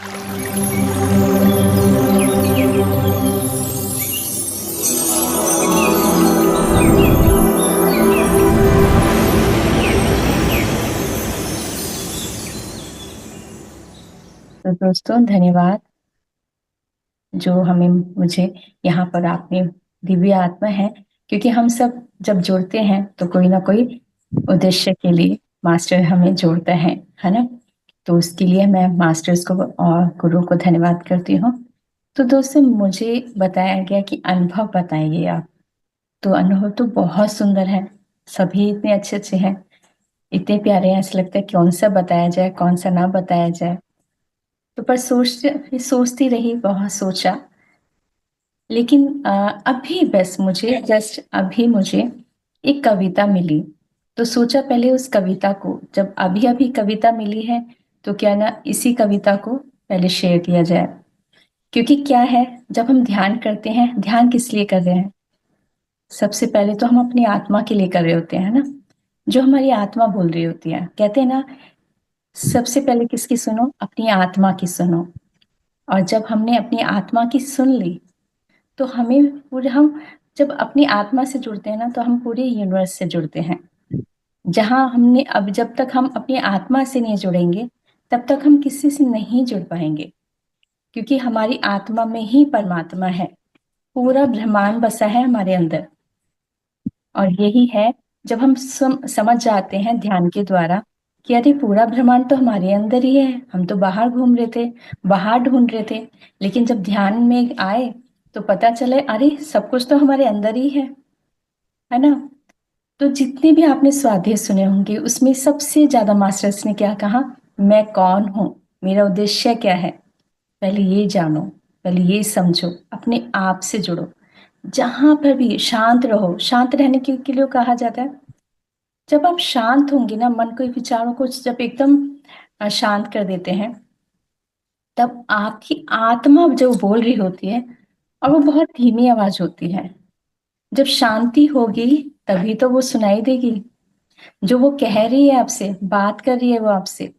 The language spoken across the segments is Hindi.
तो दोस्तों धन्यवाद जो हमें मुझे यहाँ पर आपने दिव्य आत्मा है, क्योंकि हम सब जब जुड़ते हैं तो कोई ना कोई उद्देश्य के लिए मास्टर हमें जोड़ता है ना। तो उसके लिए मैं मास्टर्स को और गुरु को धन्यवाद करती हूँ। तो दोस्तों मुझे बताया गया कि अनुभव बताइए आप। तो अनुभव तो बहुत सुंदर है, सभी इतने अच्छे अच्छे हैं, इतने प्यारे हैं, ऐसा लगता है कौन सा बताया जाए कौन सा ना बताया जाए। तो पर सोचती रही, बहुत सोचा, लेकिन अभी बस मुझे जस्ट अभी मुझे एक कविता मिली। तो सोचा पहले उस कविता को, जब अभी अभी कविता मिली है तो क्या ना इसी कविता को पहले शेयर किया जाए। क्योंकि क्या है, जब हम ध्यान करते हैं, ध्यान किस लिए कर रहे हैं? सबसे पहले तो हम अपनी आत्मा के लिए कर रहे होते हैं ना। जो हमारी आत्मा बोल रही होती है, कहते हैं ना, सबसे पहले किसकी सुनो? अपनी आत्मा की सुनो। और जब हमने अपनी आत्मा की सुन ली तो हमें पूरे हम जब अपनी आत्मा से जुड़ते हैं ना तो हम पूरे यूनिवर्स से जुड़ते हैं। जहां हमने अब जब तक हम अपनी आत्मा से नहीं जुड़ेंगे तब तक हम किसी से नहीं जुड़ पाएंगे, क्योंकि हमारी आत्मा में ही परमात्मा है। पूरा ब्रह्मांड बसा है हमारे अंदर। और यही है, जब हम समझ जाते हैं ध्यान के द्वारा कि अरे पूरा ब्रह्मांड तो हमारे अंदर ही है, हम तो बाहर घूम रहे थे, बाहर ढूंढ रहे थे, लेकिन जब ध्यान में आए तो पता चले अरे सब कुछ तो हमारे अंदर ही है ना। तो जितने भी आपने स्वाध्याय सुने होंगे उसमें सबसे ज्यादा मास्टर्स ने क्या कहा? मैं कौन हूँ, मेरा उद्देश्य क्या है, पहले ये जानो, पहले ये समझो, अपने आप से जुड़ो। जहां पर भी शांत रहो, शांत रहने के लिए कहा जाता है। जब आप शांत होंगे ना, मन को, विचारों को जब एकदम शांत कर देते हैं, तब आपकी आत्मा जो बोल रही होती है, और वो बहुत धीमी आवाज होती है। जब शांति होगी तभी तो वो सुनाई देगी। जो वो कह रही है आपसे, बात कर रही है वो आपसे,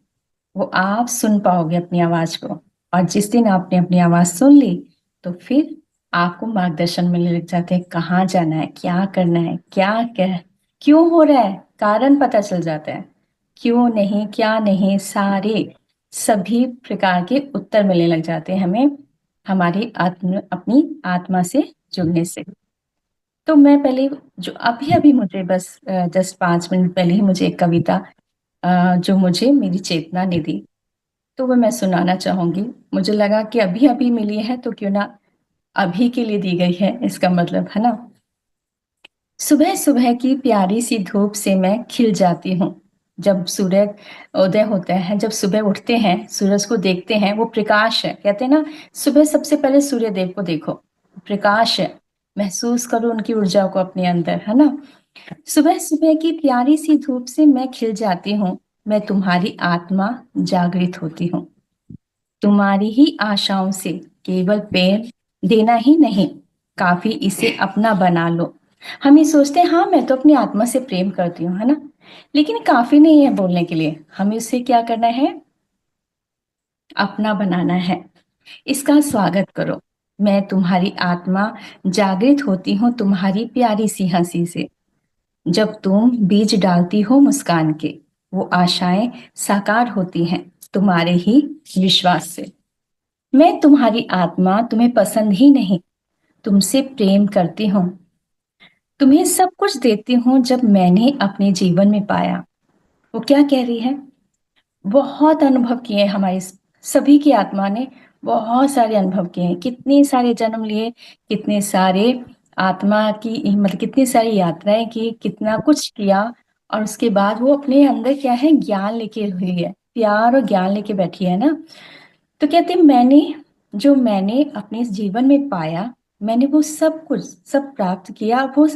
वो आप सुन पाओगे अपनी आवाज को। और जिस दिन आपने अपनी आवाज सुन ली तो फिर आपको मार्गदर्शन मिलने लग जाते हैं, कहाँ जाना है, क्या करना है, क्यों हो रहा है, कारण पता चल जाता है। क्यों नहीं, क्या नहीं, सारे सभी प्रकार के उत्तर मिलने लग जाते हैं हमें, हमारी अपनी आत्मा से जुड़ने से। तो मैं पहले, जो अभी अभी मुझे बस जस्ट 5 मिनट पहले ही मुझे एक कविता जो मुझे मेरी चेतना ने दी, तो वो मैं सुनाना चाहूंगी। मुझे लगा कि अभी अभी मिली है तो क्यों ना अभी के लिए दी गई है, इसका मतलब है ना। सुबह सुबह की प्यारी सी धूप से मैं खिल जाती हूँ। जब सूर्य उदय होता है, जब सुबह उठते हैं, सूरज को देखते हैं, वो प्रकाश है, कहते हैं ना, सुबह सबसे पहले सूर्य देव को देखो, प्रकाश है। महसूस करो उनकी ऊर्जा को अपने अंदर, है ना। सुबह सुबह की प्यारी सी धूप से मैं खिल जाती हूँ। मैं तुम्हारी आत्मा जागृत होती हूँ। तुम्हारी ही आशाओं से केवल प्रेम देना ही नहीं, काफी इसे अपना बना लो। हम ये सोचते हैं हाँ मैं तो अपनी आत्मा से प्रेम करती हूँ, है ना, लेकिन काफी नहीं है बोलने के लिए। हमें उसे क्या करना है? अपना बनाना है। इसका स्वागत करो। मैं तुम्हारी आत्मा जागृत होती हूँ तुम्हारी प्यारी सी हंसी से। जब तुम बीज डालती हो मुस्कान के, वो आशाएं साकार होती हैं तुम्हारे ही विश्वास से। मैं तुम्हारी आत्मा तुम्हें पसंद ही नहीं, तुमसे प्रेम करती हूँ। तुम्हें सब कुछ देती हूँ जब मैंने अपने जीवन में पाया। वो क्या कह रही है? बहुत अनुभव किए हमारी सभी की आत्मा ने, बहुत सारे अनुभव किए हैं, कितने सारे जन्म लिए, कितने सारे आत्मा की मतलब कितनी सारी यात्राएं की, कितना कुछ किया। और उसके बाद वो अपने अंदर क्या है, ज्ञान लेके हुई है, प्यार और ज्ञान लेके बैठी है ना। तो कहते हैं मैंने अपने इस जीवन में पाया, मैंने वो सब कुछ सब प्राप्त किया वो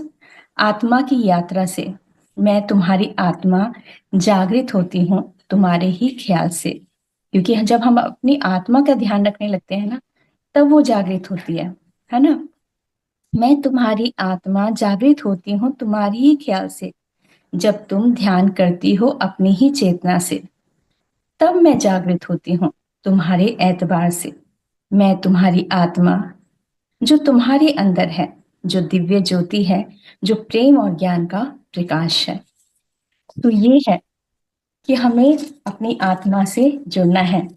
आत्मा की यात्रा से। मैं तुम्हारी आत्मा जागृत होती हूँ तुम्हारे ही ख्याल से। क्योंकि जब हम अपनी आत्मा का ध्यान रखने लगते हैं ना, तब वो जागृत होती है ना। मैं तुम्हारी आत्मा जागृत होती हूँ तुम्हारी ही ख्याल से। जब तुम ध्यान करती हो अपनी ही चेतना से, तब मैं जागृत होती हूँ। तुम्हारे एतबार से मैं तुम्हारी आत्मा, जो तुम्हारे अंदर है, जो दिव्य ज्योति है, जो प्रेम और ज्ञान का प्रकाश है। तो ये है कि हमें अपनी आत्मा से जुड़ना है।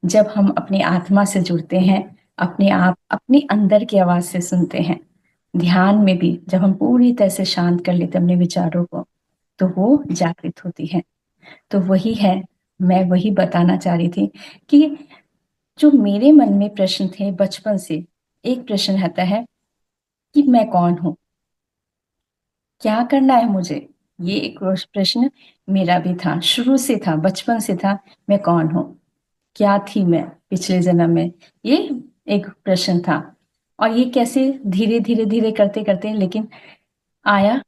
जब हम अपनी आत्मा से जुड़ते हैं, अपने आप अपने अंदर की आवाज से सुनते हैं, ध्यान में भी जब हम पूरी तरह से शांत कर लेते हैं अपने विचारों को, तो वो जागृत होती है। तो वही है, मैं वही बताना चाह रही थी कि जो मेरे मन में प्रश्न थे बचपन से, एक प्रश्न रहता है कि मैं कौन हूँ, क्या करना है मुझे। ये एक प्रश्न मेरा भी था, शुरू से था, बचपन से था। मैं कौन हूँ, क्या थी मैं पिछले जन्म में, ये एक प्रश्न था। और ये कैसे धीरे धीरे धीरे करते करते लेकिन आया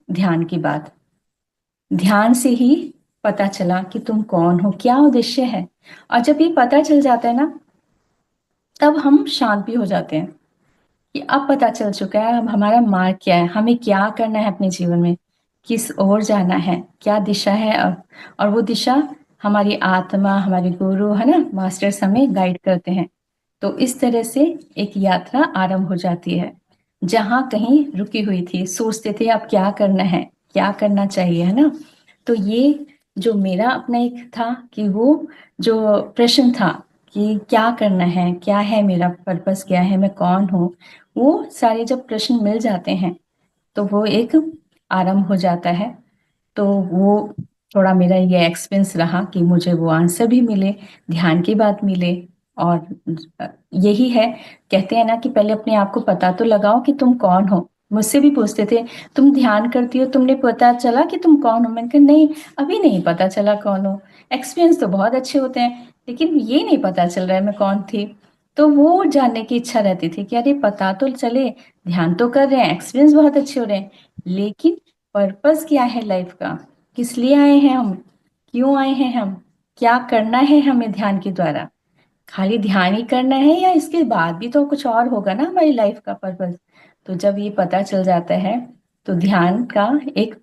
ध्यान की बात। ध्यान से ही पता चला कि तुम कौन हो, क्या उद्देश्य है। और जब ये पता चल जाता है ना, तब हम शांत भी हो जाते हैं कि अब पता चल चुका है, अब हमारा मार्ग क्या है, हमें क्या करना है अपने जीवन में, किस ओर जाना है, क्या दिशा है अब। और वो दिशा हमारी आत्मा, हमारे गुरु है ना, मास्टर्स हमें गाइड करते हैं। तो इस तरह से एक यात्रा आरंभ हो जाती है। जहाँ कहीं रुकी हुई थी, सोचते थे अब क्या करना है, क्या करना चाहिए, है ना। तो ये जो मेरा अपना एक था कि वो जो प्रश्न था कि क्या करना है, क्या है मेरा पर्पस, क्या है, मैं कौन हूँ, वो सारे जब प्रश्न मिल जाते हैं तो वो एक आरंभ हो जाता है। तो वो थोड़ा मेरा ये एक्सपीरियंस रहा कि मुझे वो आंसर भी मिले, ध्यान की बात मिले। और यही है, कहते हैं ना कि पहले अपने आप को पता तो लगाओ कि तुम कौन हो। मुझसे भी पूछते थे तुम ध्यान करती हो, तुमने पता चला कि तुम कौन हो। मैंने कहा नहीं, अभी नहीं पता चला कौन हो। एक्सपीरियंस तो बहुत अच्छे होते हैं, लेकिन ये नहीं पता चल रहा है मैं कौन थी। तो वो जानने की इच्छा रहती थी कि अरे पता तो चले, ध्यान तो कर रहे हैं, एक्सपीरियंस बहुत अच्छे हो रहे हैं, लेकिन पर्पस क्या है लाइफ का, किस लिए आए हैं हम, क्यों आए हैं हम, क्या करना है हमें ध्यान के द्वारा। खाली ध्यान ही करना है या इसके बाद भी तो कुछ और होगा ना हमारी लाइफ का पर्पस। तो जब ये पता चल जाता है, तो ध्यान का एक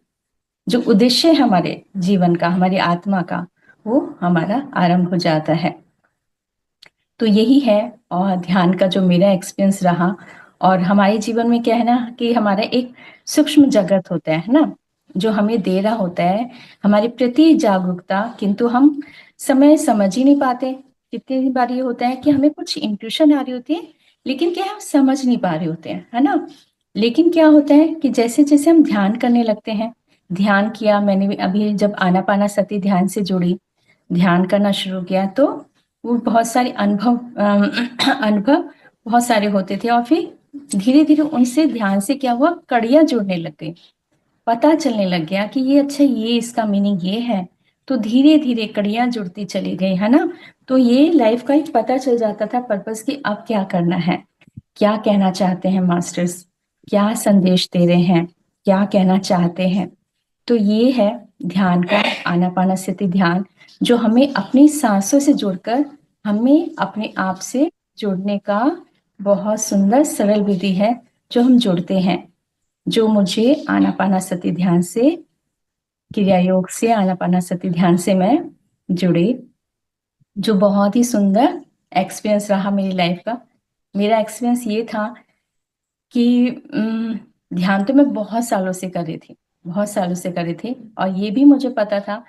जो उद्देश्य है हमारे जीवन का, हमारी आत्मा का, वो हमारा आरंभ हो जाता है। तो यही है। और ध्यान का जो मेरा एक्सपीरियंस रहा, और हमारे जीवन में क्या है ना कि हमारा एक सूक्ष्म जगत होता है ना, जो हमें दे रहा होता है हमारे प्रति जागरूकता, किंतु हम समय समझ ही नहीं पाते। कितनी बार ये होता है कि हमें कुछ इंट्यूशन आ रही होती है, लेकिन क्या हम समझ नहीं पा रहे होते हैं, है ना। लेकिन क्या होता है कि जैसे जैसे हम ध्यान करने लगते हैं, ध्यान किया मैंने भी अभी, जब आनापानासती ध्यान से जुड़ी, ध्यान करना शुरू किया, तो वो बहुत सारे अनुभव अनुभव बहुत सारे होते थे। और फिर धीरे धीरे उनसे ध्यान से क्या हुआ, कड़ियां जुड़ने लग गई, पता चलने लग गया कि ये अच्छा, ये इसका मीनिंग ये है। तो धीरे धीरे कड़ियां जुड़ती चली गई, है ना। तो ये लाइफ का एक पता चल जाता था पर्पस की, अब क्या करना है, क्या कहना चाहते हैं मास्टर्स, क्या संदेश दे रहे हैं, क्या कहना चाहते हैं। तो ये है ध्यान का, आनापानसति ध्यान, जो हमें अपनी सांसों से जुड़कर हमें अपने आप से जुड़ने का बहुत सुंदर सरल विधि है, जो हम जुड़ते हैं। जो मुझे आनापानसति ध्यान से, क्रिया योग से, आनापानसति ध्यान से मैं जुड़ी, जो बहुत ही सुंदर एक्सपीरियंस रहा मेरी लाइफ का। मेरा एक्सपीरियंस ये था कि ध्यान तो मैं बहुत सालों से कर रही थी, बहुत सालों से कर रही थी। और ये भी मुझे पता था,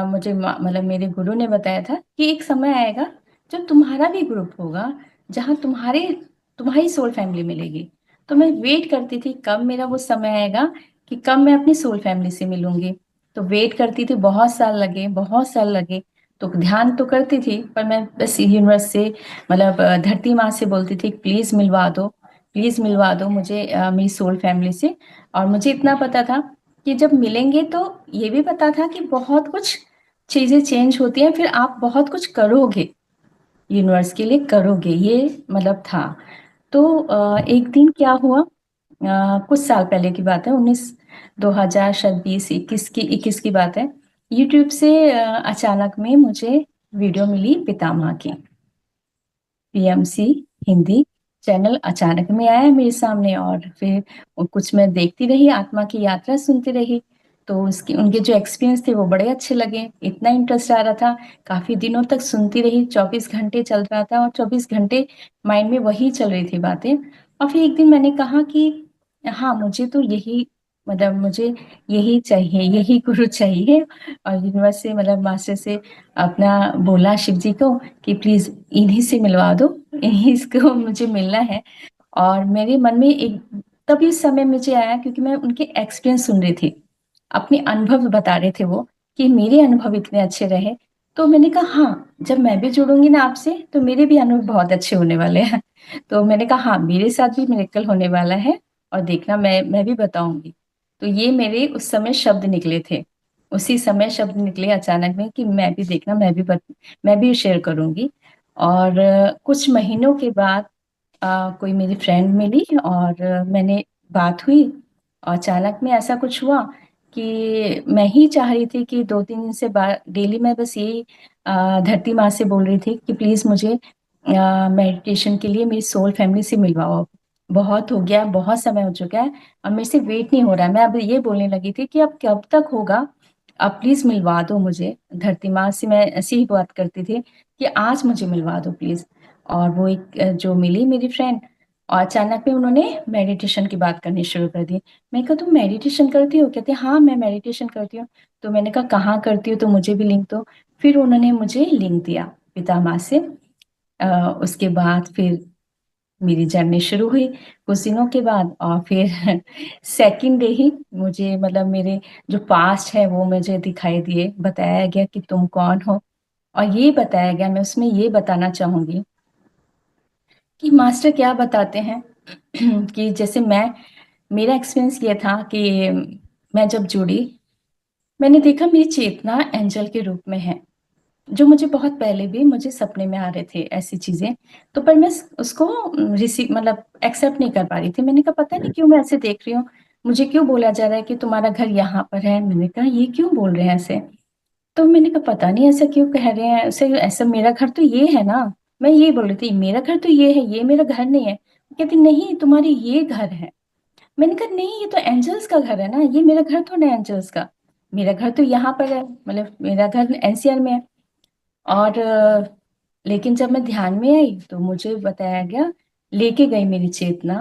मुझे मतलब मेरे गुरु ने बताया था कि एक समय आएगा जब तुम्हारा भी ग्रुप होगा, जहाँ तुम्हारी सोल फैमिली मिलेगी। तो मैं वेट करती थी कब मेरा वो समय आएगा कि कब मैं अपनी सोल फैमिली से मिलूंगी। तो वेट करती थी, बहुत साल लगे, बहुत साल लगे। तो ध्यान तो करती थी, पर मैं बस यूनिवर्स से, मतलब धरती माँ से बोलती थी प्लीज मिलवा दो, प्लीज मिलवा दो मुझे मेरी सोल फैमिली से। और मुझे इतना पता था कि जब मिलेंगे तो ये भी पता था कि बहुत कुछ चीजें चेंज होती हैं, फिर आप बहुत कुछ करोगे, यूनिवर्स के लिए करोगे, ये मतलब था। तो एक दिन क्या हुआ, कुछ साल पहले की बात है, 2000 शायद 20 21 की बात है। यूट्यूब से अचानक में मुझे वीडियो मिली पितामह की, पीएमसी हिंदी चैनल अचानक में आया मेरे सामने। और फिर कुछ मैं देखती रही, आत्मा की यात्रा सुनती रही। तो उसकी उनके जो एक्सपीरियंस थे वो बड़े अच्छे लगे, इतना इंटरेस्ट आ रहा था, काफ़ी दिनों तक सुनती रही, 24 घंटे चल रहा था और 24 घंटे माइंड में वही चल रही थी बातें। और फिर एक दिन मैंने कहा कि हाँ, मुझे तो यही मतलब मुझे यही चाहिए, यही गुरु चाहिए। और यूनिवर्स से मतलब मास्टर से अपना बोला शिव जी को कि प्लीज़ इन्हीं से मिलवा दो, इन्हीं को मुझे मिलना है। और मेरे मन में एक तभी समय मुझे आया क्योंकि मैं उनके एक्सपीरियंस सुन रही थी, अपने अनुभव बता रहे थे वो कि मेरे अनुभव इतने अच्छे रहे। तो मैंने कहा हाँ, जब मैं भी जुड़ूंगी ना आपसे तो मेरे भी अनुभव बहुत अच्छे होने वाले हैं। तो मैंने कहा हाँ, मेरे साथ भी मिरेकल होने वाला है और देखना मैं भी बताऊंगी। तो ये मेरे उस समय शब्द निकले थे, उसी समय शब्द निकले अचानक में कि मैं भी देखना, मैं भी शेयर करूंगी। और कुछ महीनों के बाद कोई मेरी फ्रेंड मिली और मैंने बात हुई और अचानक में ऐसा कुछ हुआ कि मैं ही चाह रही थी कि 2-3 दिन से डेली मैं बस यही धरती माँ से बोल रही थी कि प्लीज़ मुझे मेडिटेशन के लिए मेरी सोल फैमिली से मिलवाओ। बहुत हो गया, बहुत समय हो चुका है और मेरे से वेट नहीं हो रहा है। मैं अब ये बोलने लगी थी कि अब कब तक होगा, आप प्लीज़ मिलवा दो मुझे। धरती माँ से मैं ऐसी ही बात करती थी कि आज मुझे मिलवा दो प्लीज़। और वो एक जो मिली मेरी फ्रेंड और अचानक में उन्होंने मेडिटेशन की बात करनी शुरू कर दी। मैंने कहा तुम मेडिटेशन करती हो? कहते हाँ मैं मेडिटेशन करती हूँ। तो मैंने कहा कहाँ करती हो, तो मुझे भी लिंक दो। फिर उन्होंने मुझे लिंक दिया पिता माँ से। उसके बाद फिर मेरी जर्नी शुरू हुई कुछ दिनों के बाद। और फिर सेकंड डे ही मुझे मतलब मेरे जो पास्ट है वो मुझे दिखाई दिए, बताया गया कि तुम कौन हो। और ये बताया गया, मैं उसमें ये बताना चाहूंगी कि मास्टर क्या बताते हैं कि जैसे मेरा एक्सपीरियंस ये था कि मैं जब जुड़ी, मैंने देखा मेरी चेतना एंजल के रूप में है, जो मुझे बहुत पहले भी मुझे सपने में आ रहे थे ऐसी चीजें। तो पर मैं उसको रिसीव मतलब एक्सेप्ट नहीं कर पा रही थी। मैंने कहा पता नहीं क्यों मैं ऐसे देख रही हूँ, मुझे क्यों बोला जा रहा है कि तुम्हारा घर यहाँ पर है। मैंने कहा ये क्यों बोल रहे हैं ऐसे। तो मैंने कहा पता नहीं ऐसा क्यों कह रहे हैं ऐसे, ऐसा मेरा घर तो ये है ना। मैं ये बोल रही थी मेरा घर तो ये है, ये मेरा घर नहीं है। कहती नहीं तुम्हारी ये घर है। मैंने कहा नहीं ये तो एंजल्स का घर है ना, ये मेरा घर तो नहीं एंजल्स का। मेरा घर तो यहाँ पर है, मतलब मेरा घर एनसीआर में है। और लेकिन जब मैं ध्यान में आई तो मुझे बताया गया, लेके गई मेरी चेतना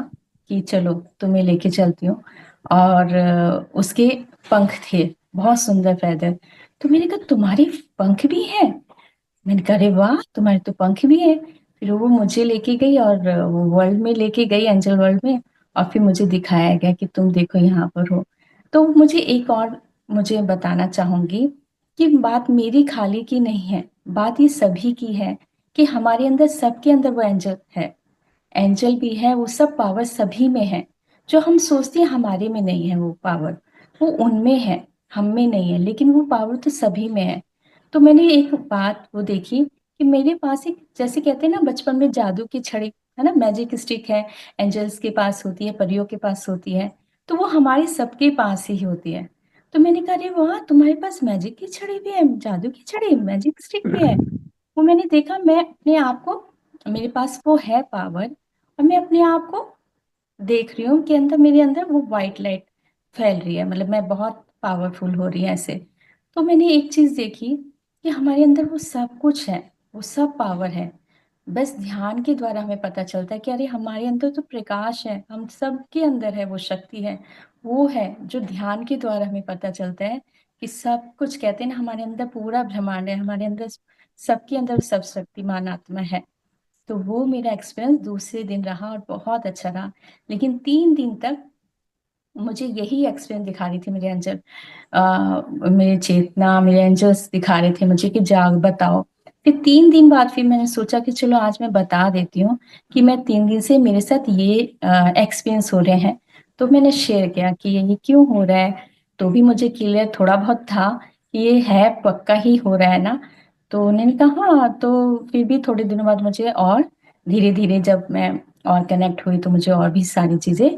कि चलो तुम्हें लेके चलती हूँ। और उसके पंख थे, बहुत सुंदर फैदर। तो मैंने कहा तुम्हारे पंख भी हैं? मैंने कहा अरे वाह तुम्हारे तो पंख भी है। फिर वो मुझे लेके गई और वो वर्ल्ड में लेके गई, एंजल वर्ल्ड में। और फिर मुझे दिखाया गया कि तुम देखो यहाँ पर हो। तो मुझे एक और मुझे बताना चाहूंगी कि बात मेरी खाली की नहीं है, बात ये सभी की है कि हमारे अंदर, सबके अंदर वो एंजल है। एंजल भी है, वो सब पावर सभी में है। जो हम सोचते हैं हमारे में नहीं है वो पावर, वो उनमें है, हम में नहीं है, लेकिन वो पावर तो सभी में है। तो मैंने एक बात वो देखी कि मेरे पास एक, जैसे कहते हैं ना बचपन में जादू की छड़ी है ना, मैजिक स्टिक है, एंजल्स के पास होती है, परियों के पास होती है। तो वो हमारे सबके पास ही होती है। तो मैंने कहा अरे वाह तुम्हारे पास मैजिक की छड़ी भी है, जादू की छड़ी, मैजिक स्टिक भी है। वो मैंने देखा, मैं अपने आप को, मेरे पास वो है पावर और मैं अपने आप को देख रही हूँ कि अंदर, मेरे अंदर वो वाइट लाइट फैल रही है, मतलब मैं बहुत पावरफुल हो रही है ऐसे। तो मैंने एक चीज देखी कि हमारे अंदर वो सब कुछ है, वो सब पावर है। बस ध्यान के द्वारा हमें पता चलता है कि अरे हमारे अंदर तो प्रकाश है, हम सबके अंदर है वो शक्ति है। वो है जो ध्यान के द्वारा हमें पता चलता है कि सब कुछ, कहते हैं ना हमारे अंदर पूरा ब्रह्मांड है, हमारे अंदर सबके अंदर सब शक्तिमान आत्मा है। तो वो मेरा एक्सपीरियंस दूसरे दिन रहा और बहुत अच्छा रहा। लेकिन 3 दिन तक मुझे यही एक्सपीरियंस दिखा रही थी मेरे एंजल, मेरे चेतना, मेरे एंजल्स दिखा रहे थे मुझे कि जाग बताओ। फिर 3 दिन बाद फिर मैंने सोचा कि चलो आज मैं बता देती हूँ कि मैं 3 दिन से मेरे साथ ये एक्सपीरियंस हो रहे हैं। तो मैंने शेयर किया कि ये क्यों हो रहा है। तो भी मुझे क्लियर थोड़ा बहुत था कि ये है पक्का ही हो रहा है ना। तो उन्होंने कहा हाँ। तो फिर भी थोड़े दिनों बाद मुझे और धीरे धीरे जब मैं और कनेक्ट हुई तो मुझे और भी सारी चीजें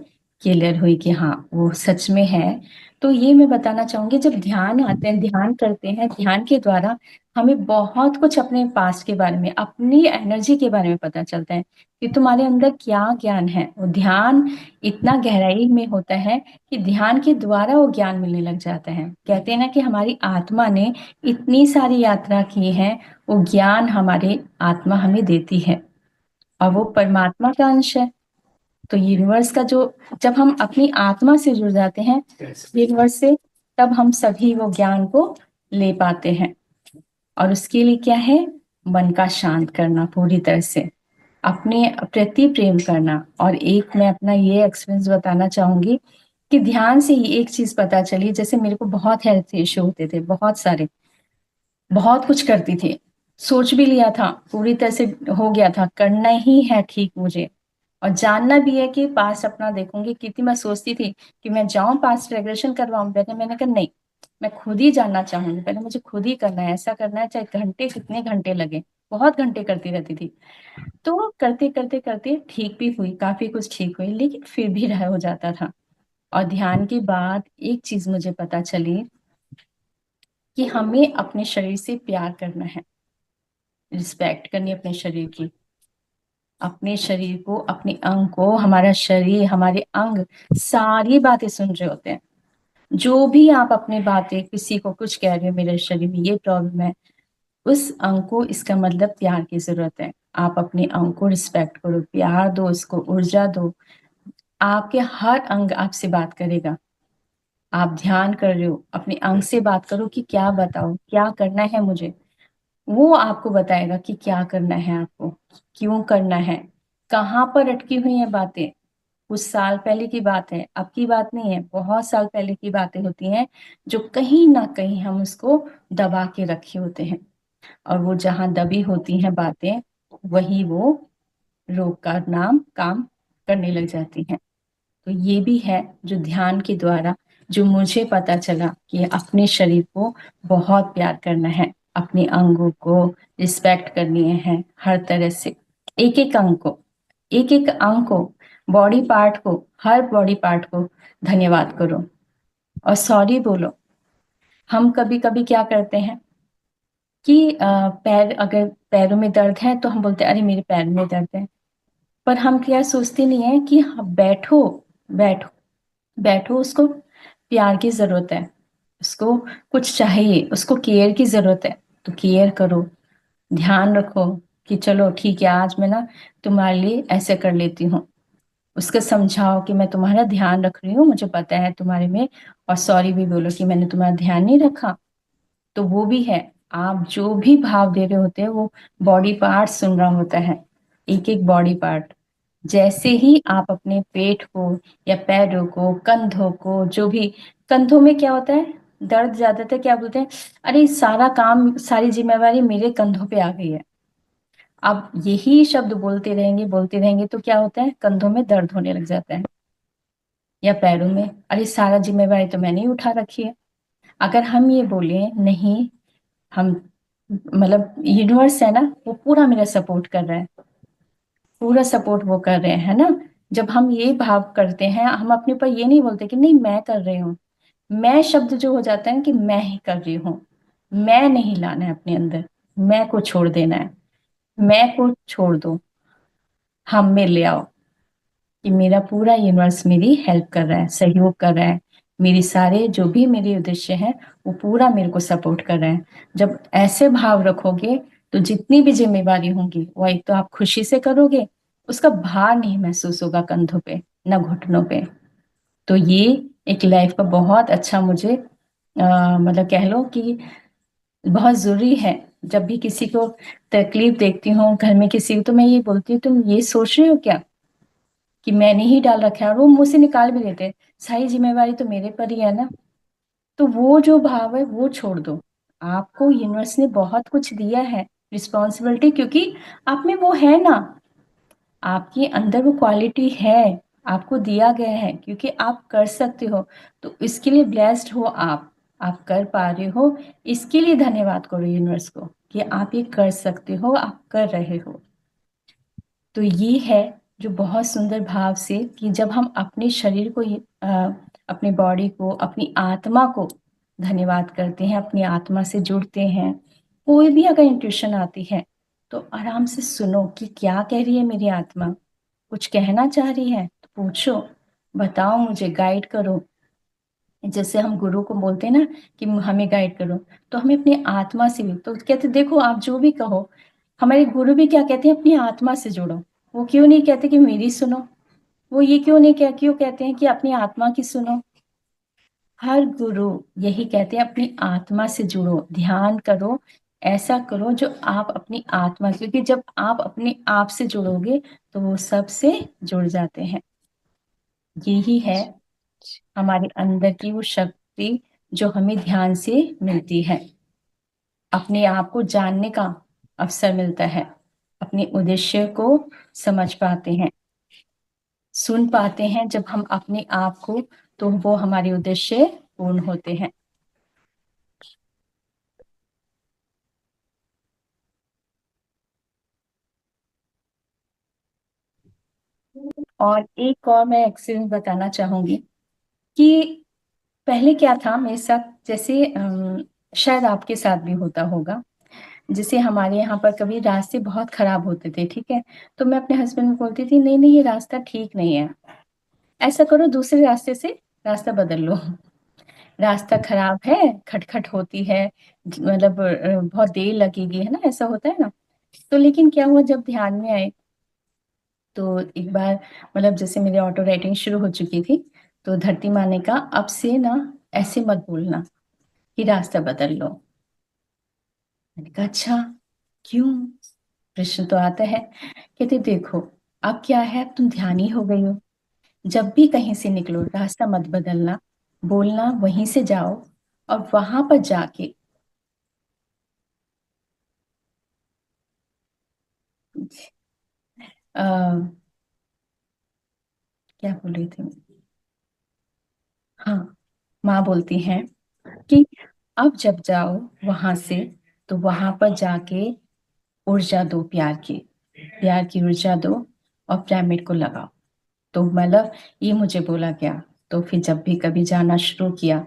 क्लियर हुई कि हाँ वो सच में है। तो ये मैं बताना चाहूंगी, जब ध्यान आते हैं, ध्यान करते हैं, ध्यान के द्वारा हमें बहुत कुछ अपने पास्ट के बारे में, अपनी एनर्जी के बारे में पता चलता है कि तुम्हारे अंदर क्या ज्ञान है। वो ध्यान इतना गहराई में होता है कि ध्यान के द्वारा वो ज्ञान मिलने लग जाता है। कहते हैं ना कि हमारी आत्मा ने इतनी सारी यात्रा की है, वो ज्ञान हमारे आत्मा हमें देती है, और वो परमात्मा का अंश है। तो यूनिवर्स का जो, जब हम अपनी आत्मा से जुड़ जाते हैं यूनिवर्स से, तब हम सभी वो ज्ञान को ले पाते हैं। और उसके लिए क्या है, मन का शांत करना, पूरी तरह से अपने प्रति प्रेम करना। और एक मैं अपना ये एक्सपीरियंस बताना चाहूंगी कि ध्यान से ही एक चीज पता चली। जैसे मेरे को बहुत हेल्थ इश्यू होते थे, बहुत सारे, बहुत कुछ करती थी, सोच भी लिया था, पूरी तरह से हो गया था, करना ही है ठीक मुझे, और जानना भी है कि पास्ट अपना देखूंगी। कितनी मैं सोचती थी कि मैं जाऊं पास्ट रेग्रेशन करवाऊं, मैंने कहा नहीं, मैं खुद ही जानना चाहूंगी, पहले मुझे खुद ही करना है, ऐसा करना है चाहे घंटे कितने घंटे लगे। बहुत घंटे करती रहती थी। तो करते करते करते ठीक भी हुई, काफी कुछ ठीक हुई, लेकिन फिर भी रह हो जाता था। और ध्यान के बाद एक चीज मुझे पता चली कि हमें अपने शरीर से प्यार करना है, रिस्पेक्ट करनी है अपने शरीर की, अपने शरीर को, अपने अंग को। हमारा शरीर, हमारे अंग सारी बातें सुन रहे होते हैं। जो भी आप अपनी बातें किसी को कुछ कह रहे हो, मेरे शरीर में ये प्रॉब्लम है, उस अंग को, इसका मतलब प्यार की जरूरत है। आप अपने अंग को रिस्पेक्ट करो, प्यार दो, उसको ऊर्जा दो। आपके हर अंग आपसे बात करेगा। आप ध्यान कर रहे हो, अपने अंग से बात करो कि क्या बताओ, क्या करना है मुझे। वो आपको बताएगा कि क्या करना है आपको, क्यों करना है, कहाँ पर अटकी हुई है बातें। कुछ साल पहले की बात है, अब की बात नहीं है, बहुत साल पहले की बातें होती हैं, जो कहीं ना कहीं हम उसको दबा के रखे होते हैं। और वो जहाँ दबी होती हैं बातें, वही वो रोग का नाम काम करने लग जाती हैं। तो ये भी है जो ध्यान के द्वारा, जो मुझे पता चला कि अपने शरीर को बहुत प्यार करना है, अपने अंगों को रिस्पेक्ट करनी है हर तरह से, एक एक अंग को, एक एक अंग को, बॉडी पार्ट को, हर बॉडी पार्ट को धन्यवाद करो और सॉरी बोलो। हम कभी कभी क्या करते हैं कि पैर, अगर पैरों में दर्द है तो हम बोलते हैं अरे मेरे पैर में दर्द है। पर हम क्या सोचते नहीं है कि बैठो, बैठो, बैठो, उसको प्यार की जरूरत है, उसको कुछ चाहिए, उसको केयर की जरूरत है, तो केयर करो। ध्यान रखो कि चलो ठीक है, आज मैं ना तुम्हारे लिए ऐसे कर लेती हूँ। उसको समझाओ कि मैं तुम्हारा ध्यान रख रही हूँ, मुझे पता है तुम्हारे में, और सॉरी भी बोलो कि मैंने तुम्हारा ध्यान नहीं रखा। तो वो भी है, आप जो भी भाव दे रहे होते हैं वो बॉडी पार्ट सुन रहा होता है, एक एक बॉडी पार्ट। जैसे ही आप अपने पेट को या पैरों को, कंधों को, जो भी, कंधों में क्या होता है, दर्द ज्यादातर क्या बोलते हैं, अरे सारा काम, सारी जिम्मेवारी मेरे कंधों पे आ गई है। अब यही शब्द बोलते रहेंगे तो क्या होता है, कंधों में दर्द होने लग जाता है, या पैरों में, अरे सारा जिम्मेवारी तो मैंने ही उठा रखी है। अगर हम ये बोले नहीं, हम, मतलब यूनिवर्स है ना, वो पूरा मेरा सपोर्ट कर रहा है, पूरा सपोर्ट वो कर रहे हैं, है ना। जब हम ये भाव करते हैं, हम अपने ऊपर ये नहीं बोलते कि नहीं मैं कर रही हूँ। मैं शब्द जो हो जाता है कि मैं ही कर रही हूँ, मैं नहीं लाना है अपने अंदर, मैं को छोड़ देना है, मैं को छोड़ दो, हम में ले आओ कि मेरा पूरा यूनिवर्स मेरी हेल्प कर रहा है, सहयोग कर रहा है, मेरी सारे जो भी मेरे उद्देश्य हैं वो पूरा मेरे को सपोर्ट कर रहे हैं। जब ऐसे भाव रखोगे तो जितनी भी जिम्मेवारी होंगी वो एक तो आप खुशी से करोगे, उसका भार नहीं महसूस होगा कंधों पे, न घुटनों पे। तो ये एक लाइफ का बहुत अच्छा मुझे मतलब कह लो कि बहुत जरूरी है। जब भी किसी को तकलीफ देखती हूँ घर में किसी को, तो मैं ये बोलती हूँ तुम ये सोच रहे हो क्या कि मैंने ही डाल रखा है, और वो मुंह से निकाल भी देते हैं सारी जिम्मेवारी तो मेरे पर ही है ना। तो वो जो भाव है वो छोड़ दो। आपको यूनिवर्स ने बहुत कुछ दिया है, रिस्पॉन्सिबिलिटी, क्योंकि आप में वो है ना, आपके अंदर वो क्वालिटी है, आपको दिया गया है, क्योंकि आप कर सकते हो। तो इसके लिए ब्लेस्ड हो आप कर पा रहे हो, इसके लिए धन्यवाद करो यूनिवर्स को कि आप ये कर सकते हो, आप कर रहे हो। तो ये है जो बहुत सुंदर भाव से कि जब हम अपने शरीर को अपने बॉडी को, अपनी आत्मा को धन्यवाद करते हैं, अपनी आत्मा से जुड़ते हैं। कोई भी अगर इंट्यूशन आती है तो आराम से सुनो कि क्या कह रही है मेरी आत्मा, कुछ कहना चाह रही है तो पूछो, बताओ, मुझे गाइड करो। जैसे हम गुरु को बोलते हैं ना कि हमें गाइड करो, तो हमें अपनी आत्मा से भी तो कहते देखो आप जो भी कहो, हमारे गुरु भी क्या कहते हैं, अपनी आत्मा से जुड़ो। वो क्यों नहीं कहते कि मेरी सुनो, वो ये क्यों कहते हैं कि अपनी आत्मा की सुनो। हर गुरु यही कहते हैं अपनी आत्मा से जुड़ो, ध्यान करो, ऐसा करो जो आप अपनी आत्मा, क्योंकि जब आप अपने आप से जुड़ोगे तो वो सबसे जुड़ जाते हैं। यही है हमारे अंदर की वो शक्ति जो हमें ध्यान से मिलती है। अपने आप को जानने का अवसर मिलता है, अपने उद्देश्य को समझ पाते हैं, सुन पाते हैं जब हम अपने आप को, तो वो हमारे उद्देश्य पूर्ण होते हैं। और एक और मैं एक्सपीरियंस बताना चाहूंगी कि पहले क्या था मेरे साथ, जैसे शायद आपके साथ भी होता होगा। जैसे हमारे यहाँ पर कभी रास्ते बहुत खराब होते थे, ठीक है, तो मैं अपने हस्बैंड को बोलती थी नहीं नहीं ये रास्ता ठीक नहीं है, ऐसा करो दूसरे रास्ते से रास्ता बदल लो। रास्ता खराब है, खटखट होती है, मतलब बहुत देर लगेगी, है ना, ऐसा होता है ना। तो लेकिन क्या हुआ, जब ध्यान में आए तो एक बार, मतलब जैसे मेरी ऑटो राइटिंग शुरू हो चुकी थी, तो धरती माँ ने कहा अब से ना ऐसे मत बोलना कि रास्ता बदल लो। मैंने कहा अच्छा, क्यों, प्रश्न तो आता है। कहते देखो, अब क्या है, अब तुम ध्यानी हो गई हो, जब भी कहीं से निकलो रास्ता मत बदलना, बोलना वहीं से जाओ, और वहां पर जाके आ, क्या बोल रही थी, हाँ, माँ बोलती हैं कि अब जब जाओ वहां से, तो वहां पर जाके ऊर्जा दो, प्यार की ऊर्जा दो, और पिरामिड को लगाओ। तो मतलब ये मुझे बोला गया। तो फिर जब भी कभी जाना शुरू किया,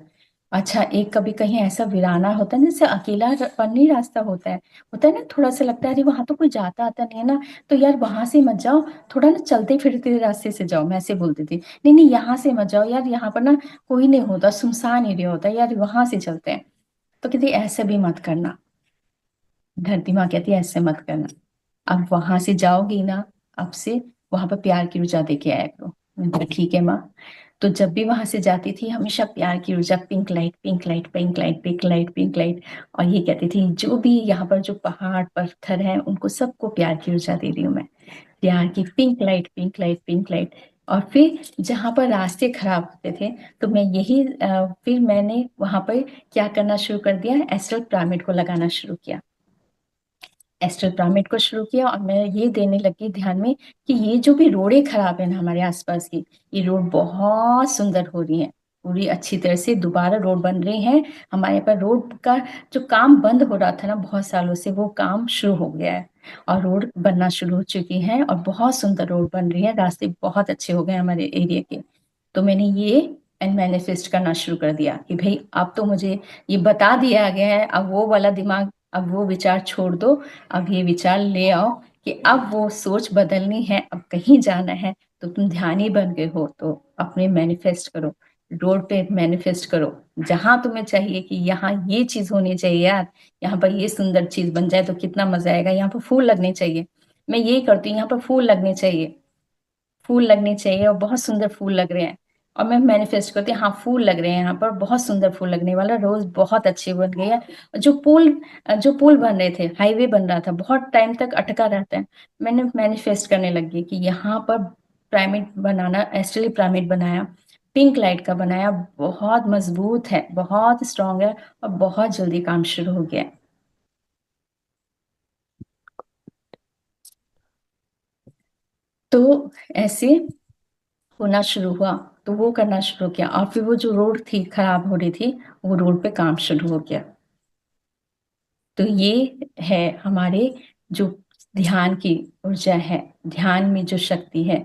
अच्छा, एक कभी कहीं ऐसा वीराना होता है ना, जैसे अकेला पन्नी रास्ता होता है ना, थोड़ा सा लगता है अरे वहां तो कोई जाता आता नहीं है ना, तो यार वहां से मत जाओ, थोड़ा ना चलते फिरते रास्ते से जाओ। मैं ऐसे बोलती थी, नहीं नहीं यहाँ से मत जाओ यार, यहाँ पर ना कोई नहीं होता, सुनसान एरिया होता है यार, वहां से चलते हैं। तो कहती ऐसे भी मत करना, धरती माँ कहती है ऐसे मत करना, अब वहां से जाओगी ना, अब से वहां पर प्यार की ऊर्जा दे के आया करो। मैंने कहा ठीक है माँ। तो जब भी वहां से जाती थी हमेशा प्यार की ऊर्जा, pink light, pink light, pink light, pink light, pink light. और ये कहती थी जो भी यहाँ पर जो पहाड़ पत्थर हैं उनको सबको प्यार की ऊर्जा दे रही हूँ मैं, प्यार की pink light, pink light, pink light. और फिर जहाँ पर रास्ते खराब होते थे, तो मैं यही फिर मैंने वहां पर क्या करना शुरू कर दिया, एस्ट्रल पिरामिड को लगाना शुरू किया, एस्टर पिरामिड को शुरू किया। और मैं ये देने लगी ध्यान में कि ये जो भी रोडें खराब है ना हमारे आसपास की, ये रोड बहुत सुंदर हो रही है, पूरी अच्छी तरह से दोबारा रोड बन रही है। हमारे पर रोड का जो काम बंद हो रहा था ना बहुत सालों से, वो काम शुरू हो गया है, और रोड बनना शुरू हो चुकी है, और बहुत सुंदर रोड बन रही है, रास्ते बहुत अच्छे हो गए हमारे एरिया के। तो मैंने ये एंड मैनिफेस्ट करना शुरू कर दिया कि भाई अब तो मुझे ये बता दिया गया है, अब वो वाला दिमाग, अब वो विचार छोड़ दो, अब ये विचार ले आओ कि अब वो सोच बदलनी है, अब कहीं जाना है। तो तुम ध्यानी बन गए हो तो अपने मैनिफेस्ट करो, रोड पे मैनिफेस्ट करो, जहां तुम्हें चाहिए कि यहाँ ये चीज होनी चाहिए यार, यहाँ पर ये सुंदर चीज बन जाए तो कितना मजा आएगा, यहाँ पर फूल लगने चाहिए, मैं यही करती हूँ, यहाँ पर फूल लगने चाहिए, फूल लगने चाहिए, और बहुत सुंदर फूल लग रहे हैं। और मैं मैनिफेस्ट करती हूँ हाँ फूल लग रहे हैं यहाँ पर, बहुत सुंदर फूल लगने वाला, रोज बहुत अच्छी बन गई है। जो पुल बन रहे थे, हाईवे बन रहा था, बहुत टाइम तक अटका रहता है, मैंने मैनिफेस्ट करने लगी कि यहाँ पर पिरामिड बनाना, एस्ट्रली पिरामिड बनाया, पिंक लाइट का बनाया, बहुत मजबूत है, बहुत स्ट्रांग है, और बहुत जल्दी काम शुरू हो गया है। तो ऐसे होना शुरू हुआ, तो वो करना शुरू किया, और फिर वो जो रोड थी खराब हो रही थी, वो रोड पे काम शुरू हो गया। तो ये है हमारे जो ध्यान की ऊर्जा है, ध्यान में जो शक्ति है,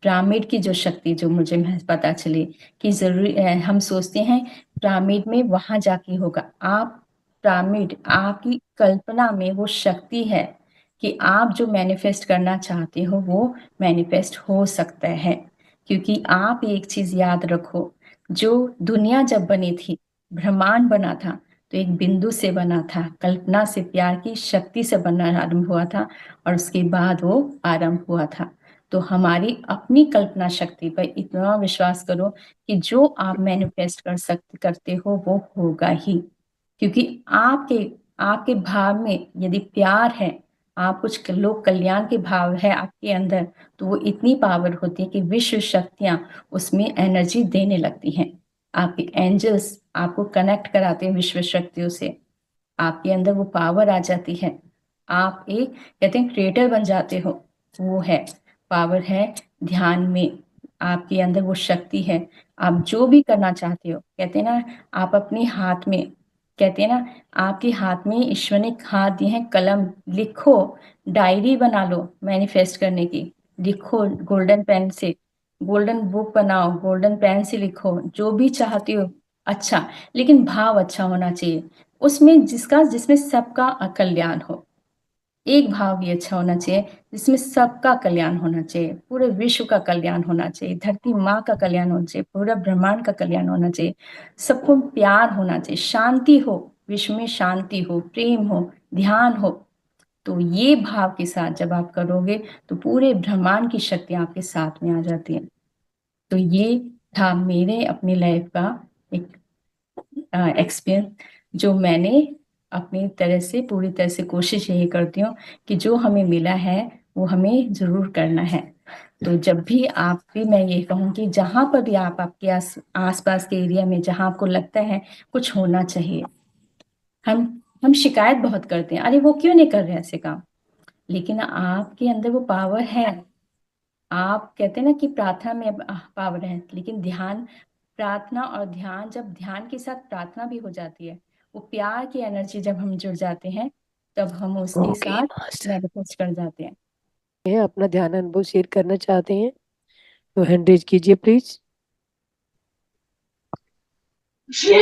पिरामिड की जो शक्ति जो मुझे पता चली कि जरूरी हम सोचते हैं पिरामिड में वहां जाके होगा। आप पिरामिड आपकी कल्पना में वो शक्ति है कि आप जो मैनिफेस्ट करना चाहते हो वो मैनिफेस्ट हो सकता है। क्योंकि आप एक चीज याद रखो, जो दुनिया जब बनी थी, ब्रह्मांड बना था, तो एक बिंदु से बना था, कल्पना से, प्यार की शक्ति से बनना आरंभ हुआ था, और उसके बाद वो आरंभ हुआ था। तो हमारी अपनी कल्पना शक्ति पर इतना विश्वास करो कि जो आप मैनिफेस्ट करते हो वो होगा ही। क्योंकि आपके आपके भाव में यदि प्यार है, आप कुछ लोग कल्याण के भाव है आपके अंदर, तो वो इतनी पावर होती है कि विश्व शक्तियां उसमें एनर्जी देने लगती हैं। आपके एंजल्स आपको कनेक्ट कराते हैं विश्व शक्तियों से, आपके अंदर वो पावर आ जाती है। आप एक कहते हैं क्रिएटर बन जाते हो। वो है, पावर है ध्यान में, आपके अंदर वो शक्ति है। आप जो भी करना चाहते हो, कहते हैं ना, आप अपने हाथ में, कहते हैं ना, आपके हाथ में ईश्वर ने हाथ दिए हैं कलम, लिखो, डायरी बना लो मैनिफेस्ट करने की, लिखो गोल्डन पेन से, गोल्डन बुक बनाओ, गोल्डन पेन से लिखो जो भी चाहते हो। अच्छा, लेकिन भाव अच्छा होना चाहिए उसमें, जिसमें सबका कल्याण हो। एक भाव भी अच्छा होना चाहिए जिसमें सबका कल्याण होना चाहिए, पूरे विश्व का कल्याण होना चाहिए, धरती माँ का कल्याण होना चाहिए, पूरा ब्रह्मांड का कल्याण होना चाहिए, सबको प्यार होना चाहिए, शांति हो, विश्व में शांति हो, प्रेम हो, ध्यान हो। तो ये भाव के साथ जब आप करोगे तो पूरे ब्रह्मांड की शक्ति आपके साथ में आ जाती है। तो ये था मेरे अपनी लाइफ का एक एक्सपीरियंस, जो मैंने अपनी तरह से, पूरी तरह से कोशिश यही करती हूँ कि जो हमें मिला है वो हमें जरूर करना है। तो जब भी आप भी, मैं ये कहूँ कि जहाँ पर भी आप, आपके आसपास के एरिया में जहाँ आपको लगता है कुछ होना चाहिए, हम शिकायत बहुत करते हैं, अरे वो क्यों नहीं कर रहे ऐसे काम, लेकिन आपके अंदर वो पावर है। आप कहते हैं ना कि प्रार्थना में पावर है, लेकिन ध्यान, प्रार्थना और ध्यान, जब ध्यान के साथ प्रार्थना भी हो जाती है, वो प्यार की एनर्जी जब हम जुड़ जाते हैं, तब हम उसके ओके साथ मास्टर, मैनिफेस्ट कर जाते हैं। ये अपना ध्यान अनुभव शेयर करना चाहते हैं तो हैंड रेज कीजिए प्लीज। या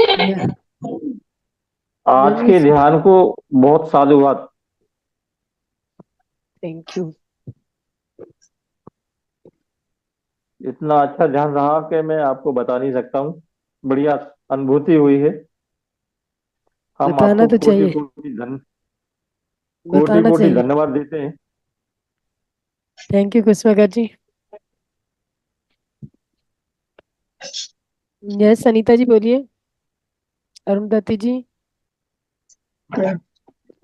आज नहीं, के ध्यान को बहुत साधुवाद। Thank you. इतना अच्छा ध्यान रहा कि मैं आपको बता नहीं सकता हूँ। बढ़िया अनुभूति हुई है। हम बताना आपको तो चाहिए, कोटि बताना कोटि चाहिए। धन्यवाद देते हैं। Thank you Kusumakar ji. Yes Sunita ji बोलिए। अरुणधति जी। यस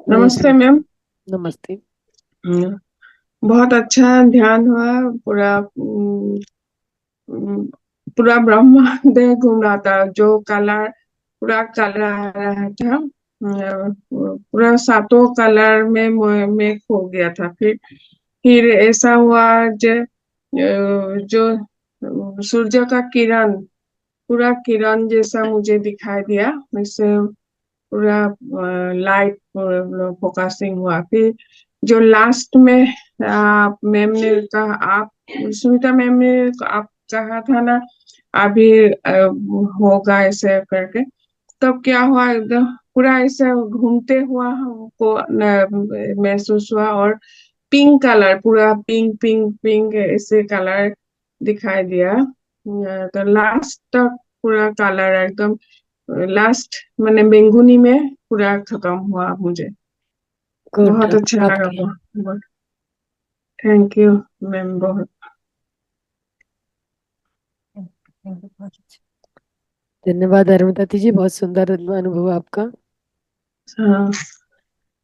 नमस्ते मैम। मैम। नमस्ते। बहुत अच्छा ध्यान हुआ। पूरा उम, पूरा ब्रह्मांड घूम रहा था, जो कलर, पूरा कलर आ रहा था। पूरा सातों कलर में मैं खो गया था। फिर ऐसा हुआ जो सूर्य का किरण, पूरा किरण जैसा मुझे दिखाई दिया, वैसे पूरा लाइट फोकसिंग हुआ। फिर जो लास्ट में आप मैम ने कहा, आप सुनीता मैम ने आप कहा था ना, अभी होगा ऐसे करके, तब क्या हुआ, एकदम पूरा ऐसे घूमते हुआ हमको महसूस हुआ। और पिंक कलर, पूरा पिंक पिंक पिंक ऐसे कलर दिखाई दिया। तो लास्ट तक पूरा कलर एकदम, लास्ट मैंने बेंगुनी में पूरा खत्म हुआ मुझे। गुड बहुत अच्छा प्राप्त लगा। किया। बहुत थैंक यू मैम, बहुत। Thank you, बहुत अच्छा। धन्यवाद अरुणधति जी, बहुत सुंदर अनुभव आपका। हाँ,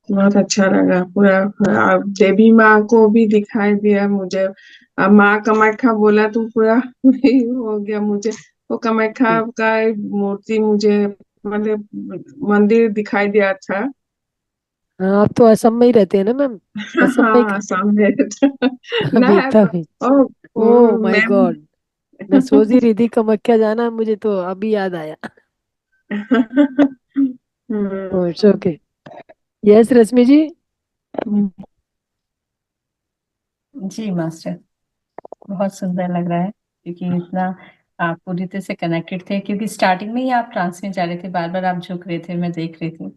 बहुत अच्छा लगा पूरा। अब देवी माँ को भी दिखाई दिया मुझे। अब माँ कामाख्या बोला तो पूरा वही हो गया मुझे। वो कामाख्या का मूर्ति मुझे, मतलब मंदिर दिखाई दिया था। हाँ, आप तो असम में ही रहते हैं ना मैम? असम में हाँ, सामने ना अभी है तभी। ओ ओ माय मैम। गॉड, मैं सोच ही रही थी कामाख्या जाना, मुझे तो अभी याद आया। हम्म, ओके। यस रश्मि जी। जी मास्टर, बहुत सुंदर लग रहा है, क्योंकि इतना आप पूरी तरह से कनेक्टेड थे, क्योंकि स्टार्टिंग में ही आप ट्रांस में जा रहे थे, बार बार आप झुक रहे थे, मैं देख रही थी,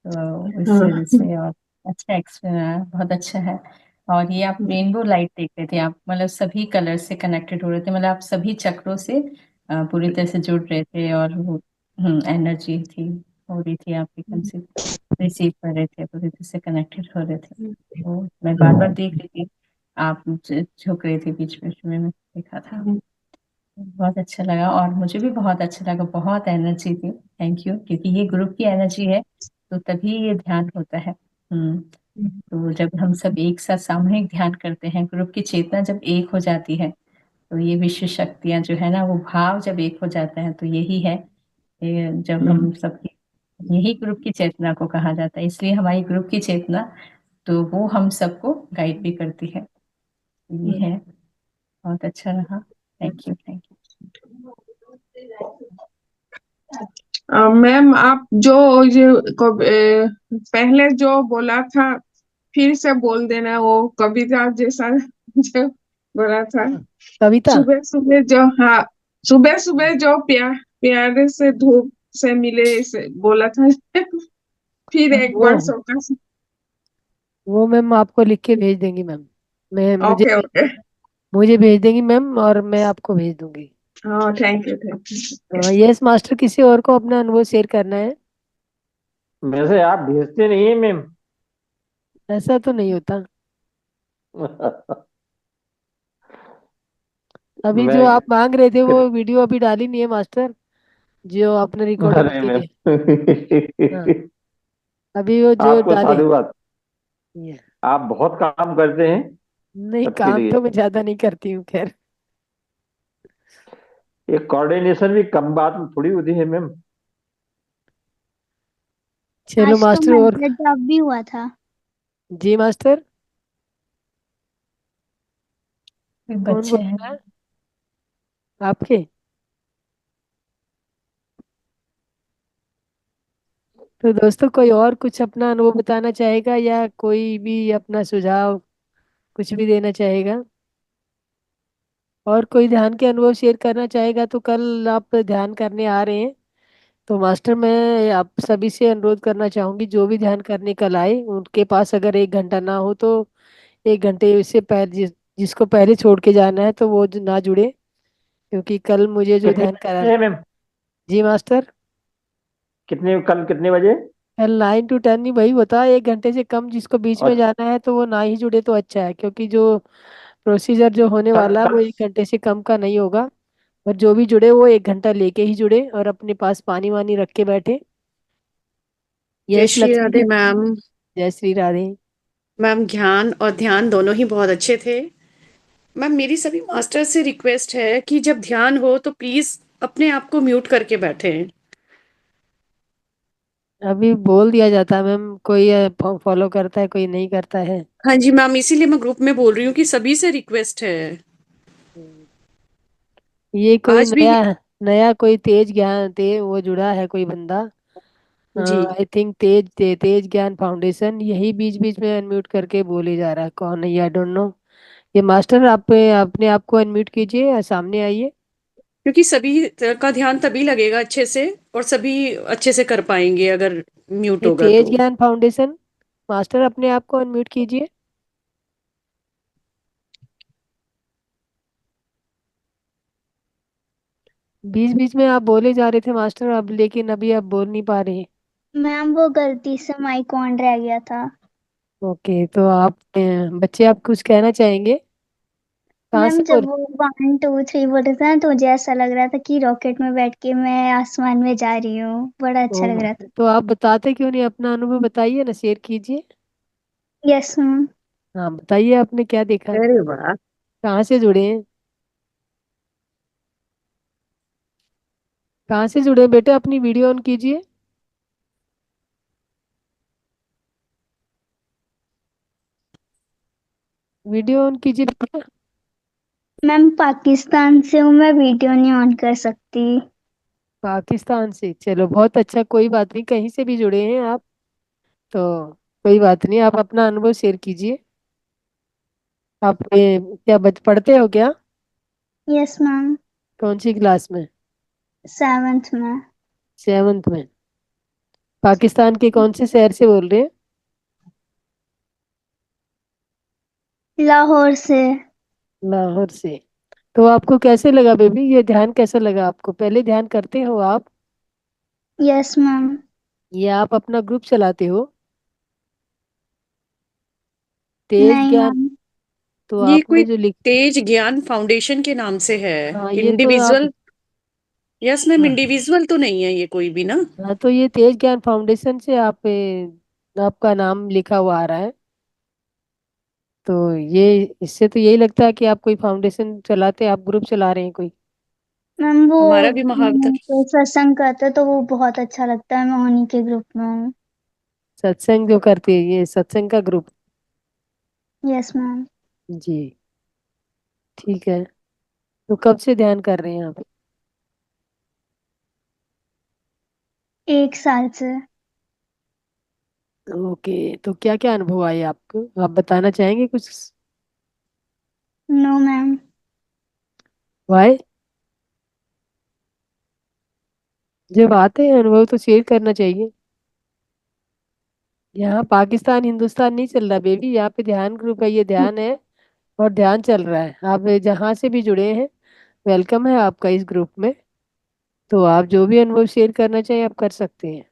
तो इस वजह हाँ। से। और अच्छा एक्सपीरियंस है, बहुत अच्छा है। और ये आप रेनबो लाइट देख रहे थे, आप मतलब सभी कलर से कनेक्टेड हो रहे थे, मतलब आप सभी चक्रों से पूरी तरह से जुड़ रहे थे, और वो एनर्जी थी, हो रही थी आपकी, कम से रिसीव कर रहे थे, पूरी तरह से कनेक्टेड हो रहे थे। तो मैं बार बार देख रही थी, आप झुक रहे थे बीच बीच में, मैं देखा था। बहुत अच्छा लगा, और मुझे भी बहुत अच्छा लगा, बहुत एनर्जी थी। थैंक यू, क्योंकि ये ग्रुप की एनर्जी है, तो तभी ये ध्यान होता है। तो जब हम सब एक साथ सामूहिक ध्यान करते हैं, ग्रुप की चेतना जब एक हो जाती है, तो ये विश्व शक्तियां जो है ना, वो भाव जब एक हो जाता है, तो यही है, ये जब हम सब, यही ग्रुप की चेतना को कहा जाता है, इसलिए हमारी ग्रुप की चेतना, तो वो हम सबको गाइड भी करती है। ये है, बहुत अच्छा रहा। Thank you, thank you. Ma'am, आप जो ये पहले जो बोला था, फिर से बोल देना, वो कविता जैसा जो बोला था। कविता। सुबह सुबह जो, हाँ, सुबह सुबह जो प्यारे से धूप से मिले, इसे बोला था। फिर एक वो बार सबका। वो मैम आपको लिख के भेज देंगी मैम। मैं मुझे ओके, ओके। मुझे भेज देंगी मैम, और मैं आपको भेज दूंगी। हाँ, thank you, thank you. Yes master, किसी और को अपना अनुभव शेयर करना है? वैसे आप भेजते नहीं है मैम। ऐसा तो नहीं होता। अभी जो मैं आप मांग रहे थे वो वीडियो अभी डाली नहीं है मास्टर, जो आपने रिकॉर्डिंग अरे के मैम। लिए। हाँ, अभी वो जो आपको डाले। साधुवाद। ये- आप बहुत काम करते हैं नहीं, सबके काम लिए। तो मैं ज्यादा नहीं करती हूँ, खैर। ये कोऑर्डिनेशन भी कम बात में थोड़ी होती है मैम। चलो आज तो मास्टर, और मंथली ड्रॉप भी हुआ था। जी मास्टर। फिर कौन बच्चे बोल हैं। रहा है? आपके? तो दोस्तों, कोई और कुछ अपना अनुभव बताना चाहेगा, या कोई भी अपना सुझाव कुछ भी देना चाहेगा, और कोई ध्यान के अनुभव शेयर करना चाहेगा? तो कल आप ध्यान करने आ रहे हैं, तो मास्टर मैं आप सभी से अनुरोध करना चाहूंगी, जो भी ध्यान करने कल आए, उनके पास अगर 1 घंटा ना हो तो 1 घंटे से पहले, जिसको पहले छोड़ के जाना है तो वो ना जुड़े, क्योंकि कल मुझे जो कितने ध्यान करा। बजे है मैम? जी मास्टर। कल कितने बजे? कल 9 to 10 ही वही होता है, 1 घंटे से कम जिसको बीच में अच्छा। जाना है तो वो ना ही जुड़े तो अच्छा है, क्योंकि जो प्रोसीजर जो होने कल वाला है वो कल 1 घंटे से कम का नहीं होगा। और जो भी जुड़े वो 1 घंटा लेके ही जुड़े, और अपने पास पानी वानी रख के बैठे। जय यस श्री लक्ष्मी राधे जी। मैम। जय श्री राधे। मैम, ज्ञान और ध्यान दोनों ही बहुत अच्छे थे। मैम, मेरी सभी मास्टर से रिक्वेस्ट है कि जब ध्यान हो तो प्लीज अपने आप को म्यूट करके बैठें। अभी बोल दिया जाता है मैम, कोई फॉलो करता है, कोई नहीं करता है। हाँ जी मैम, इसीलिए मैं ग्रुप में बोल रही हूँ कि सभी से रिक्वेस्ट है। हम्म। ये कोई आज भी। नया नया कोई तेज ज्ञान वो जुड़ा है कोई बंदा। जी। आई थिंक तेज ज्ञान फाउंडेशन, यही बीच बीच में अनम्यूट करके बोले जा रहा है, कौन है ये, आई डोंट नो। ये मास्टर, आप अपने आप को अनम्यूट कीजिए या सामने आइए। क्योंकि सभी का ध्यान तभी लगेगा अच्छे से, और सभी अच्छे से कर पाएंगे अगर म्यूट ये होगा तेज तो। ज्ञान फाउंडेशन, मास्टर अपने आप को अनम्यूट कीजिए। बीच बीच में आप बोले जा रहे थे मास्टर, अब लेकिन अभी आप बोल नहीं पा रहे। मैम, वो गलती से माइक ऑन रह गया था। ओके, तो आप बच्चे, आप कुछ कहना चाहेंगे? कहाँ मैम, से जब बोल? वो 1 2 3 बोल रहे थे ना, तो मुझे ऐसा लग रहा था कि रॉकेट में बैठ के मैं आसमान में जा रही हूँ, बड़ा अच्छा लग रहा था। तो आप बताते क्यों नहीं? अपना अनुभव बताइए ना, शेयर कीजिए। Yes ma'am. हाँ, बताइए आपने क्या देखा, अरे वाह। कहाँ से जुड़े हैं? कहाँ से जुड़े हैं बेटे? अपनी वीडियो ऑन कीजिए। वीडियो ऑन कीजिए बेटा। मैम, पाकिस्तान से हूँ, मैं वीडियो नहीं ऑन कर सकती। पाकिस्तान से? चलो बहुत अच्छा, कोई बात नहीं, कहीं से भी जुड़े हैं आप, तो कोई बात नहीं, आप अपना अनुभव शेयर कीजिए। आप क्या पढ़ते हो क्या? Yes ma'am. कौन सी क्लास में? 7th में। 7th में। पाकिस्तान के कौन से शहर से बोल रहे हैं? लाहौर से। लाहौर से। तो आपको कैसे लगा बेबी, ये ध्यान कैसा लगा आपको? पहले ध्यान करते हो आप? Yes ma'am. ये आप अपना ग्रुप चलाते हो? तेज नहीं ज्ञान। मैम। तो ये आपने कोई जो लिख तेज ज्ञान फाउंडेशन के नाम से है। हाँ, ये तो आप। इंडिविजुअल। यस मैम, हाँ। इंडिविजुअल तो नहीं है ये कोई भी ना। हाँ, तो ये तेज ज्ञान फाउंडेशन से आप आपका नाम लिखा हुआ आ रहा है। तो ये इससे तो यही लगता है कि आप कोई फाउंडेशन चलाते, आप ग्रुप चला रहे हैं कोई। मैम वो हमारा भी महाविद्यालय। तो सत्संग करते तो वो बहुत अच्छा लगता है, मैं उन्हीं के ग्रुप में हूँ। सत्संग जो करते हैं, ये सत्संग का ग्रुप? Yes ma'am. जी। ठीक है। तो कब से ध्यान कर रहे हैं आप? 1 साल से। ओके, तो क्या क्या अनुभव आए आपको, आप बताना चाहेंगे कुछ? No ma'am. वाई? जब आते हैं अनुभव तो शेयर करना चाहिए। यहाँ पाकिस्तान हिंदुस्तान नहीं चल रहा बेबी, यहाँ पे ध्यान ग्रुप है, ये ध्यान है और ध्यान चल रहा है। आप जहाँ से भी जुड़े हैं, वेलकम है आपका इस ग्रुप में। तो आप जो भी अनुभव शेयर करना चाहिए आप कर सकते हैं,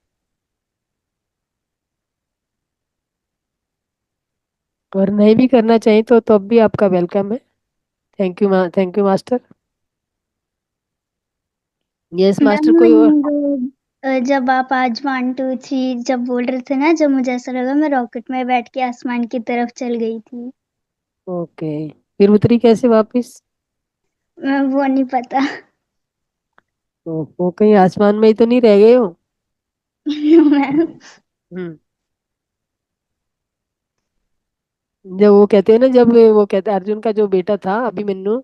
और नहीं भी करना चाहिए तो तब भी आपका वेलकम है। Thank you thank you master. Yes master, कोई और? मैम जब आप आज 1 2 3 जब बोल रहे थे ना, जब मुझे ऐसा लगा मैं रॉकेट में बैठ के आसमान की तरफ चल गई थी। ओके, फिर उतरी कैसे वापस? मैं वो नहीं पता। तो वो कहीं आसमान में ही तो नहीं रह गए हो? मैम। हम्म। जब वो कहते हैं ना, जब वो कहते हैं अर्जुन का जो बेटा था अभिमन्यु,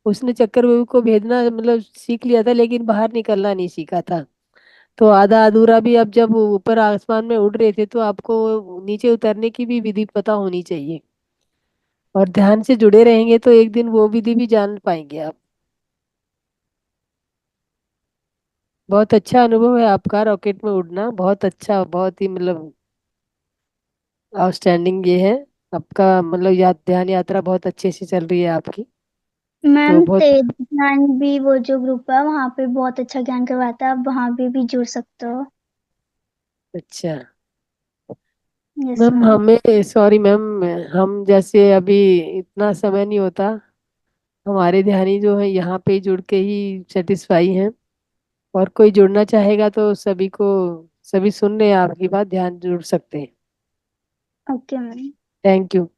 उसने चक्रव्यूह को भेदना मतलब सीख लिया था, लेकिन बाहर निकलना नहीं सीखा था। तो आधा अधूरा भी, अब जब वो ऊपर आसमान में उड़ रहे थे तो आपको नीचे उतरने की भी विधि पता होनी चाहिए, और ध्यान से जुड़े रहेंगे तो एक दिन वो विधि भी जान पाएंगे आप। बहुत अच्छा अनुभव है आपका रॉकेट में उड़ना, बहुत अच्छा, बहुत ही मतलब आउटस्टैंडिंग ये है आपका, मतलब ध्यान यात्रा बहुत अच्छे से चल रही है आपकी। तो मैम बहुत तेज ज्ञान भी वो जो ग्रुप है वहाँ पे बहुत अच्छा ज्ञान करवाता है, आप वहाँ भी जुड़ सकते हो। अच्छा। Yes ma'am ma'am. हमें सॉरी मैम, हम जैसे अभी इतना समय नहीं होता, हमारे ध्यानी जो है यहाँ पे जुड़ के ही सेटिस्फाई हैं, और कोई जुड़ना चाहेगा तो सभी को, सभी सुन रहे हैं आपकी बात, ध्यान जुड़ सकते हैं। Okay ma'am. Thank you.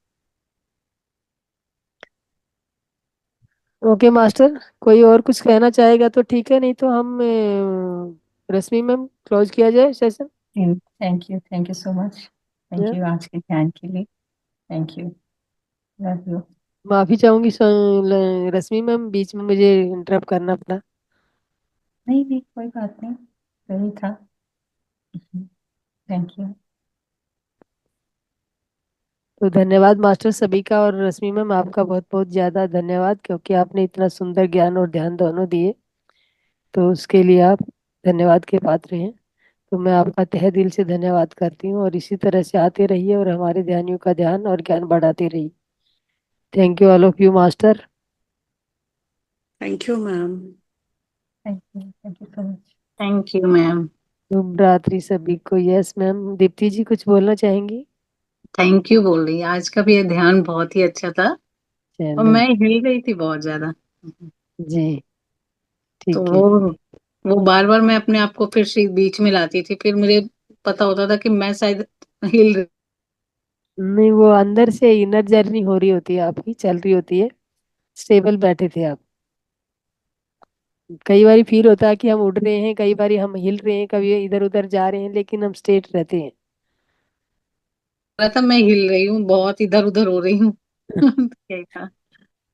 Okay master, कोई और कुछ कहना चाहेगा तो ठीक है, नहीं तो हम रश्मि मैम क्लोज किया जाए session. Thank you so much. Thank you आज के ध्यान के लिए। Thank you. Love you. माफी चाहूंगी रश्मि मैम, बीच में मुझे इंटरप्ट करना पड़ा। नहीं नहीं, कोई बात नहीं, सही था। Thank you. तो धन्यवाद मास्टर सभी का, और रश्मि मैम आपका बहुत बहुत ज्यादा धन्यवाद, क्योंकि आपने इतना सुंदर ज्ञान और ध्यान दोनों दिए, तो उसके लिए आप धन्यवाद के पात्र हैं। तो मैं आपका तहे दिल से धन्यवाद करती हूँ, और इसी तरह से आते रहिए और हमारे ध्यानियों का ध्यान और ज्ञान बढ़ाते रहिए। Thank you all of you master. Thank you ma'am. Thank you so much. Thank you ma'am. शुभ रात्रि सभी को। यस मैम, दीप्ति जी कुछ बोलना चाहेंगी? थैंक यू बोल रही, आज का भी ये ध्यान बहुत ही अच्छा था, और चलो। मैं हिल गई थी बहुत ज्यादा। जी। तो ठीक है। वो बार बार मैं अपने आप को फिर से बीच में लाती थी, फिर मुझे पता होता था कि मैं शायद हिल रही। नहीं, वो अंदर से इनर जर्नी हो रही होती है आपकी, चल रही होती है। स्टेबल बैठे थे आप। कई बार फील होता है कि हम उड़ रहे हैं, कई बार हम हिल रहे हैं, कभी इधर उधर जा रहे हैं, लेकिन हम स्ट्रेट रहते हैं। रहा था मैं हिल रही हूँ, बहुत इधर उधर हो रही हूँ। तो यही था।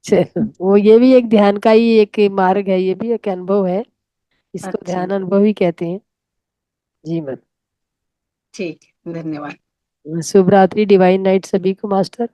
चलो, वो ये भी एक ध्यान का ही एक मार्ग है, ये भी एक अनुभव है, इसको अच्छा। ध्यान अनुभव ही कहते हैं। जी मैम। ठीक है, धन्यवाद। शुभ रात्रि, डिवाइन नाइट सभी को मास्टर।